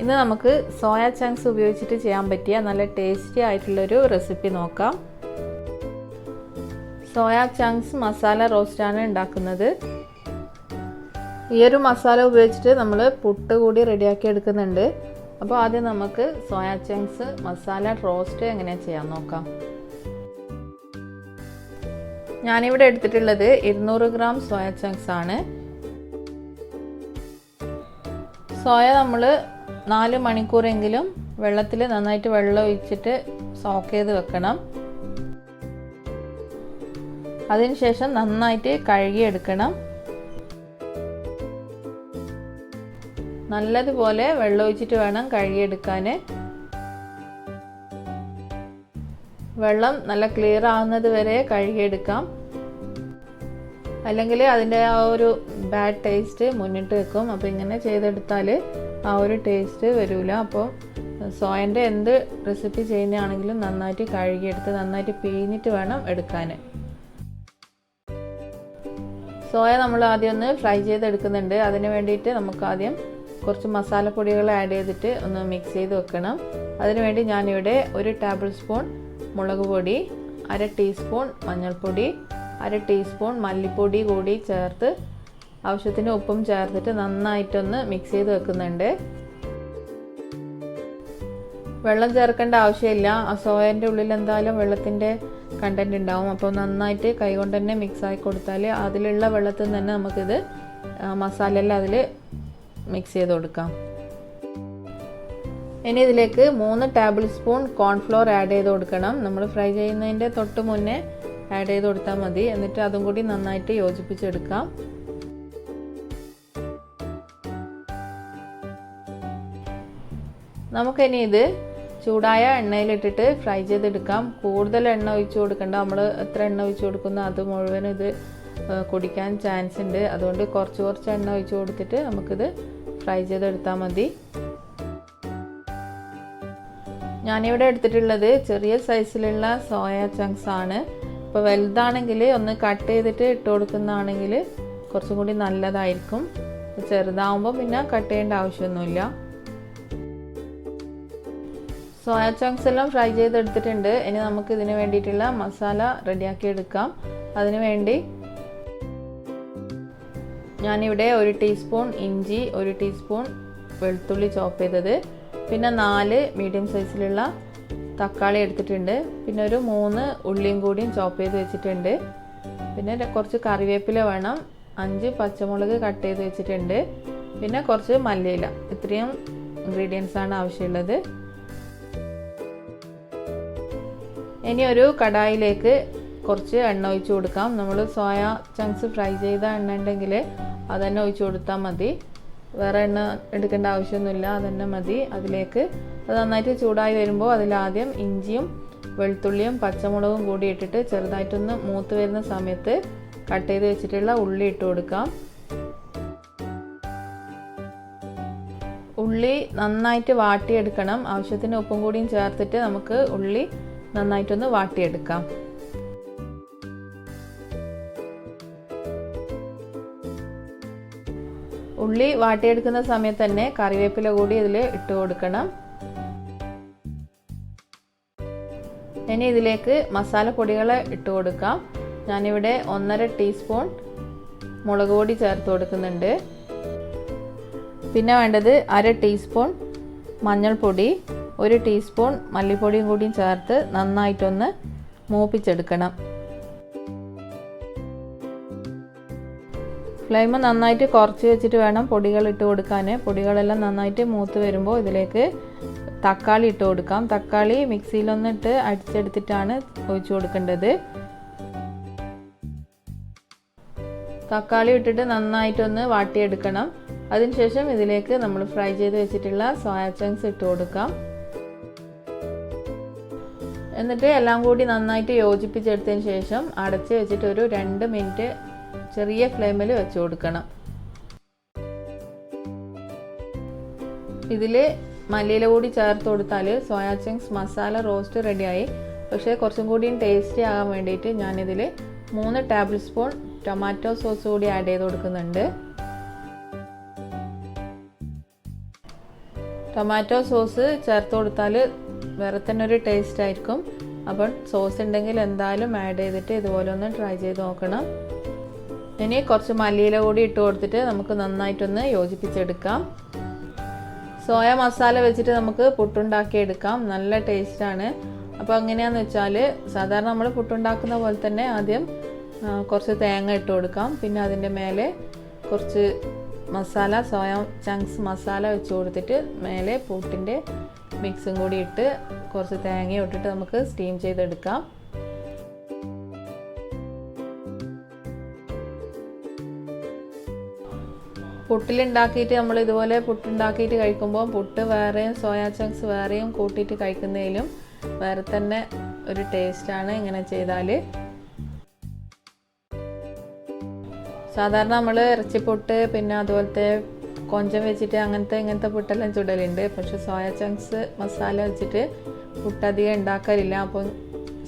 ഇന്ന് നമുക്ക് soya chunks ഉപയോഗിച്ചിട്ട് ചെയ്യാൻ പറ്റിയ നല്ല ടേസ്റ്റി ആയിട്ടുള്ളൊരു റെസിപ്പി നോക്കാം. സോയ ചങ്ക്സ് മസാല റോസ്റ്റാണ് ഉണ്ടാക്കുന്നത്. ഈ ഒരു മസാല ഉപയോഗിച്ചിട്ട് നമ്മൾ പുട്ട് കൂടി റെഡിയാക്കി എടുക്കുന്നുണ്ട്. അപ്പോൾ ആദ്യം നമുക്ക് സോയ ചങ്ക്സ് മസാല റോസ്റ്റ് എങ്ങനെയാണ് ചെയ്യാൻ നോക്കാം. ഞാനിവിടെ എടുത്തിട്ടുള്ളത് 200 ഗ്രാം സോയ ചങ്ക്സ് ആണ്. സോയ നമ്മൾ 4 മണിക്കൂറെങ്കിലും വെള്ളത്തിൽ നന്നായിട്ട് വെള്ളം ഒഴിച്ചിട്ട് സോക്ക് ചെയ്ത് വെക്കണം. അതിനുശേഷം നന്നായിട്ട് കഴുകിയെടുക്കണം. നല്ലതുപോലെ വെള്ളം ഒഴിച്ചിട്ട് വേണം കഴുകിയെടുക്കാൻ. വെള്ളം നല്ല ക്ലിയർ ആവുന്നത് വരെ കഴുകിയെടുക്കാം. അല്ലെങ്കിൽ അതിൻ്റെ ആ ഒരു ബാഡ് ടേസ്റ്റ് മുന്നിട്ട് വെക്കും. അപ്പോൾ ഇങ്ങനെ ചെയ്തെടുത്താൽ ആ ഒരു ടേസ്റ്റ് വരില്ല. അപ്പോൾ സോയൻ്റെ എന്ത് റെസിപ്പി ചെയ്യുന്നതാണെങ്കിലും നന്നായിട്ട് കഴുകിയെടുത്ത് നന്നായിട്ട് പിഴിഞ്ഞിട്ട് വേണം എടുക്കാൻ. സോയ നമ്മൾ ആദ്യം ഒന്ന് ഫ്രൈ ചെയ്തെടുക്കുന്നുണ്ട്. അതിന് വേണ്ടിയിട്ട് നമുക്ക് ആദ്യം കുറച്ച് മസാലപ്പൊടികൾ ആഡ് ചെയ്തിട്ട് ഒന്ന് മിക്സ് ചെയ്ത് വെക്കണം. അതിനുവേണ്ടി ഞാനിവിടെ 1 ടേബിൾ സ്പൂൺ മുളക് പൊടി, 1/2 ടീസ്പൂൺ മഞ്ഞൾപ്പൊടി, 1/2 ടീസ്പൂൺ മല്ലിപ്പൊടി കൂടി ചേർത്ത് ആവശ്യത്തിന് ഉപ്പും ചേർത്തിട്ട് നന്നായിട്ടൊന്ന് മിക്സ് ചെയ്ത് വെക്കുന്നുണ്ട്. വെള്ളം ചേർക്കേണ്ട ആവശ്യമില്ല. ആ സോയൻ്റെ ഉള്ളിൽ എന്തായാലും വെള്ളത്തിൻ്റെ കണ്ടൻറ്റ് ഉണ്ടാവും. അപ്പോൾ നന്നായിട്ട് കൈകൊണ്ട് തന്നെ മിക്സ് ആക്കി കൊടുത്താൽ അതിലുള്ള വെള്ളത്തിൽ നിന്ന് തന്നെ നമുക്കിത് മസാലയെല്ലാം അതിൽ മിക്സ് ചെയ്ത് കൊടുക്കാം. ഇനി ഇതിലേക്ക് 3 ടേബിൾ സ്പൂൺ കോൺഫ്ലോർ ആഡ് ചെയ്ത് കൊടുക്കണം. നമ്മൾ ഫ്രൈ ചെയ്യുന്നതിൻ്റെ തൊട്ട് മുന്നേ ആഡ് ചെയ്ത് കൊടുത്താൽ മതി. എന്നിട്ട് അതും കൂടി നന്നായിട്ട് യോജിപ്പിച്ചെടുക്കാം. നമുക്കിനി ഇത് ചൂടായ എണ്ണയിലിട്ടിട്ട് ഫ്രൈ ചെയ്തെടുക്കാം. കൂടുതൽ എണ്ണ ഒഴിച്ച് കൊടുക്കണ്ട. നമ്മൾ എത്ര എണ്ണ ഒഴിച്ച് കൊടുക്കുന്നോ അത് മുഴുവനും ഇത് കുടിക്കാൻ ചാൻസ് ഉണ്ട്. അതുകൊണ്ട് കുറച്ച് എണ്ണ ഒഴിച്ച് കൊടുത്തിട്ട് നമുക്കിത് ഫ്രൈ ചെയ്തെടുത്താൽ മതി. ഞാനിവിടെ എടുത്തിട്ടുള്ളത് ചെറിയ സൈസിലുള്ള സോയ ചങ്ക്സ് ആണ്. ഇപ്പോൾ വലുതാണെങ്കിൽ ഒന്ന് കട്ട് ചെയ്തിട്ട് ഇട്ട് കൊടുക്കുന്നതാണെങ്കിൽ കുറച്ചും കൂടി നല്ലതായിരിക്കും. ചെറുതാവുമ്പോൾ പിന്നെ കട്ട് ചെയ്യേണ്ട ആവശ്യമൊന്നുമില്ല. സോയ ചങ്ക്സ് എല്ലാം ഫ്രൈ ചെയ്തെടുത്തിട്ടുണ്ട്. ഇനി നമുക്ക് ഇതിന് വേണ്ടിയിട്ടുള്ള മസാല റെഡിയാക്കി എടുക്കാം. അതിന് വേണ്ടി ഞാനിവിടെ 1 ടീസ്പൂൺ ഇഞ്ചി, 1 ടീസ്പൂൺ വെളുത്തുള്ളി ചോപ്പ് ചെയ്തത്, പിന്നെ 4 മീഡിയം സൈസിലുള്ള തക്കാളി എടുത്തിട്ടുണ്ട്, പിന്നെ ഒരു 3 ഉള്ളിയും കൂടിയും ചോപ്പ് ചെയ്ത് വെച്ചിട്ടുണ്ട്, പിന്നെ കുറച്ച് കറിവേപ്പില വേണം, 5 പച്ചമുളക് കട്ട് ചെയ്ത് വെച്ചിട്ടുണ്ട്, പിന്നെ കുറച്ച് മല്ലിയില. ഇത്രയും ഇൻഗ്രീഡിയൻസ് ആണ് ആവശ്യമുള്ളത്. ഇനി ഒരു കടായിലേക്ക് കുറച്ച് എണ്ണ ഒഴിച്ച് കൊടുക്കാം. നമ്മൾ സോയ ചങ്ക്സ് ഫ്രൈ ചെയ്ത എണ്ണ ഉണ്ടെങ്കിൽ അതന്നെ ഒഴിച്ച് കൊടുത്താൽ മതി. വേറെ എണ്ണ എടുക്കേണ്ട ആവശ്യമൊന്നുമില്ല, അതന്നെ മതി. അതിലേക്ക് അത് നന്നായിട്ട് ചൂടായി വരുമ്പോൾ അതിലാദ്യം ഇഞ്ചിയും വെളുത്തുള്ളിയും പച്ചമുളകും കൂടി ഇട്ടിട്ട് ചെറുതായിട്ടൊന്ന് മൂത്ത് വരുന്ന സമയത്ത് കട്ട് ചെയ്ത് വെച്ചിട്ടുള്ള ഉള്ളി ഇട്ട് കൊടുക്കാം. ഉള്ളി നന്നായിട്ട് വാട്ടിയെടുക്കണം. ആവശ്യത്തിന് ഉപ്പും കൂടിയും ചേർത്തിട്ട് നമുക്ക് ഉള്ളി നന്നായിട്ടൊന്ന് വാട്ടിയെടുക്കാം. ഉള്ളി വാട്ടിയെടുക്കുന്ന സമയത്ത് തന്നെ കറിവേപ്പില കൂടി ഇതിൽ ഇട്ട് കൊടുക്കണം. ഇനി ഇതിലേക്ക് മസാലപ്പൊടികൾ ഇട്ട് കൊടുക്കാം. ഞാനിവിടെ 1.5 ടീസ്പൂൺ മുളക് പൊടി ചേർത്ത് കൊടുക്കുന്നുണ്ട്. പിന്നെ വേണ്ടത് 1/2 ടീസ്പൂൺ മഞ്ഞൾപ്പൊടി, 1 ടീസ്പൂൺ മല്ലിപ്പൊടിയും കൂടിയും ചേർത്ത് നന്നായിട്ടൊന്ന് മൂപ്പിച്ചെടുക്കണം. ഫ്ലെയിം നന്നായിട്ട് കുറച്ച് വെച്ചിട്ട് വേണം പൊടികൾ ഇട്ട് കൊടുക്കാൻ. പൊടികളെല്ലാം നന്നായിട്ട് മൂത്ത് വരുമ്പോൾ ഇതിലേക്ക് തക്കാളി ഇട്ട് കൊടുക്കാം. തക്കാളി മിക്സിയിലൊന്നിട്ട് അടിച്ചെടുത്തിട്ടാണ് ഒഴിച്ചു കൊടുക്കേണ്ടത്. തക്കാളി ഇട്ടിട്ട് നന്നായിട്ടൊന്ന് വാട്ടിയെടുക്കണം. അതിനുശേഷം ഇതിലേക്ക് നമ്മൾ ഫ്രൈ ചെയ്ത് വെച്ചിട്ടുള്ള സോയ ചങ്ക്സ് ഇട്ട് കൊടുക്കാം. എന്നിട്ട് എല്ലാം കൂടി നന്നായിട്ട് യോജിപ്പിച്ചെടുത്തതിന് ശേഷം അടച്ച് വെച്ചിട്ട് ഒരു 2 മിനിറ്റ് ചെറിയ ഫ്ലെയിമിൽ വെച്ച് കൊടുക്കണം. ഇതിൽ മല്ലിയില കൂടി ചേർത്ത് കൊടുത്താൽ സോയ ചങ്ക്സ് മസാല റോസ്റ്റ് റെഡിയായി. പക്ഷേ കുറച്ചും കൂടിയും ടേസ്റ്റി ആകാൻ വേണ്ടിയിട്ട് ഞാനിതിൽ 3 ടേബിൾ സ്പൂൺ ടൊമാറ്റോ സോസ് കൂടി ആഡ് ചെയ്ത് കൊടുക്കുന്നുണ്ട്. ടൊമാറ്റോ സോസ് ചേർത്ത് കൊടുത്താൽ വേറെ തന്നെ ഒരു ടേസ്റ്റ് ആയിരിക്കും. അപ്പോൾ സോസ് ഉണ്ടെങ്കിൽ എന്തായാലും ആഡ് ചെയ്തിട്ട് ഇതുപോലെ ഒന്ന് ട്രൈ ചെയ്ത് നോക്കണം. ഇനി കുറച്ച് മല്ലിയില കൂടി ഇട്ട് കൊടുത്തിട്ട് നമുക്ക് നന്നായിട്ടൊന്ന് യോജിപ്പിച്ചെടുക്കാം. സോയ മസാല വെച്ചിട്ട് നമുക്ക് പുട്ടുണ്ടാക്കി എടുക്കാം. നല്ല ടേസ്റ്റാണ്. അപ്പോൾ എങ്ങനെയാണെന്ന് വെച്ചാൽ സാധാരണ നമ്മൾ പുട്ടുണ്ടാക്കുന്ന പോലെ തന്നെ ആദ്യം കുറച്ച് തേങ്ങ ഇട്ട് കൊടുക്കാം. പിന്നെ അതിൻ്റെ മേലെ കുറച്ച് മസാല സോയ ചങ്ക്സ് മസാല വെച്ച് കൊടുത്തിട്ട് മേലെ പുട്ടിൻ്റെ മിക്സും കൂടി ഇട്ട് കുറച്ച് തേങ്ങ ഇട്ടിട്ട് നമുക്ക് സ്റ്റീം ചെയ്തെടുക്കാം. പുട്ടിലുണ്ടാക്കിയിട്ട് നമ്മൾ ഇതുപോലെ പുട്ടുണ്ടാക്കിയിട്ട് കഴിക്കുമ്പോൾ പുട്ട് വേറെയും സോയ ചങ്ക്സ് വേറെയും കൂട്ടിയിട്ട് കഴിക്കുന്നതിലും വേറെ തന്നെ ഒരു ടേസ്റ്റാണ് ഇങ്ങനെ ചെയ്താൽ. സാധാരണ നമ്മൾ ഇറച്ചിപ്പുട്ട് പിന്നെ അതുപോലത്തെ കൊഞ്ചം വെച്ചിട്ട് ഇങ്ങനത്തെ പുട്ടെല്ലാം ചുടലുണ്ട്. പക്ഷെ സോയ ചങ്ക്സ് മസാല വെച്ചിട്ട് പുട്ടധികം ഉണ്ടാക്കാറില്ല. അപ്പം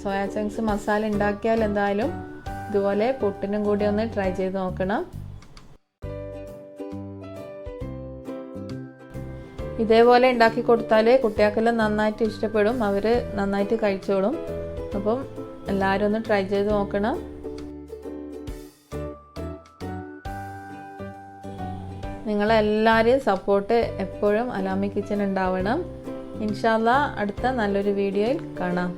സോയ ചങ്ക്സ് മസാല ഉണ്ടാക്കിയാൽ എന്തായാലും ഇതുപോലെ പുട്ടിനും കൂടി ഒന്ന് ട്രൈ ചെയ്ത് നോക്കണം. ഇതേപോലെ ഉണ്ടാക്കി കൊടുത്താൽ കുട്ടികൾക്കെല്ലാം നന്നായിട്ട് ഇഷ്ടപ്പെടും. അവർ നന്നായിട്ട് കഴിച്ചോളും. അപ്പം എല്ലാവരും ഒന്ന് ട്രൈ ചെയ്ത് നോക്കണം. നിങ്ങളെല്ലാവരെയും സപ്പോർട്ട് എപ്പോഴും അലാമി കിച്ചൻ ഉണ്ടാവണം. ഇൻഷാ അല്ലാഹ് അടുത്ത നല്ലൊരു വീഡിയോയിൽ കാണാം.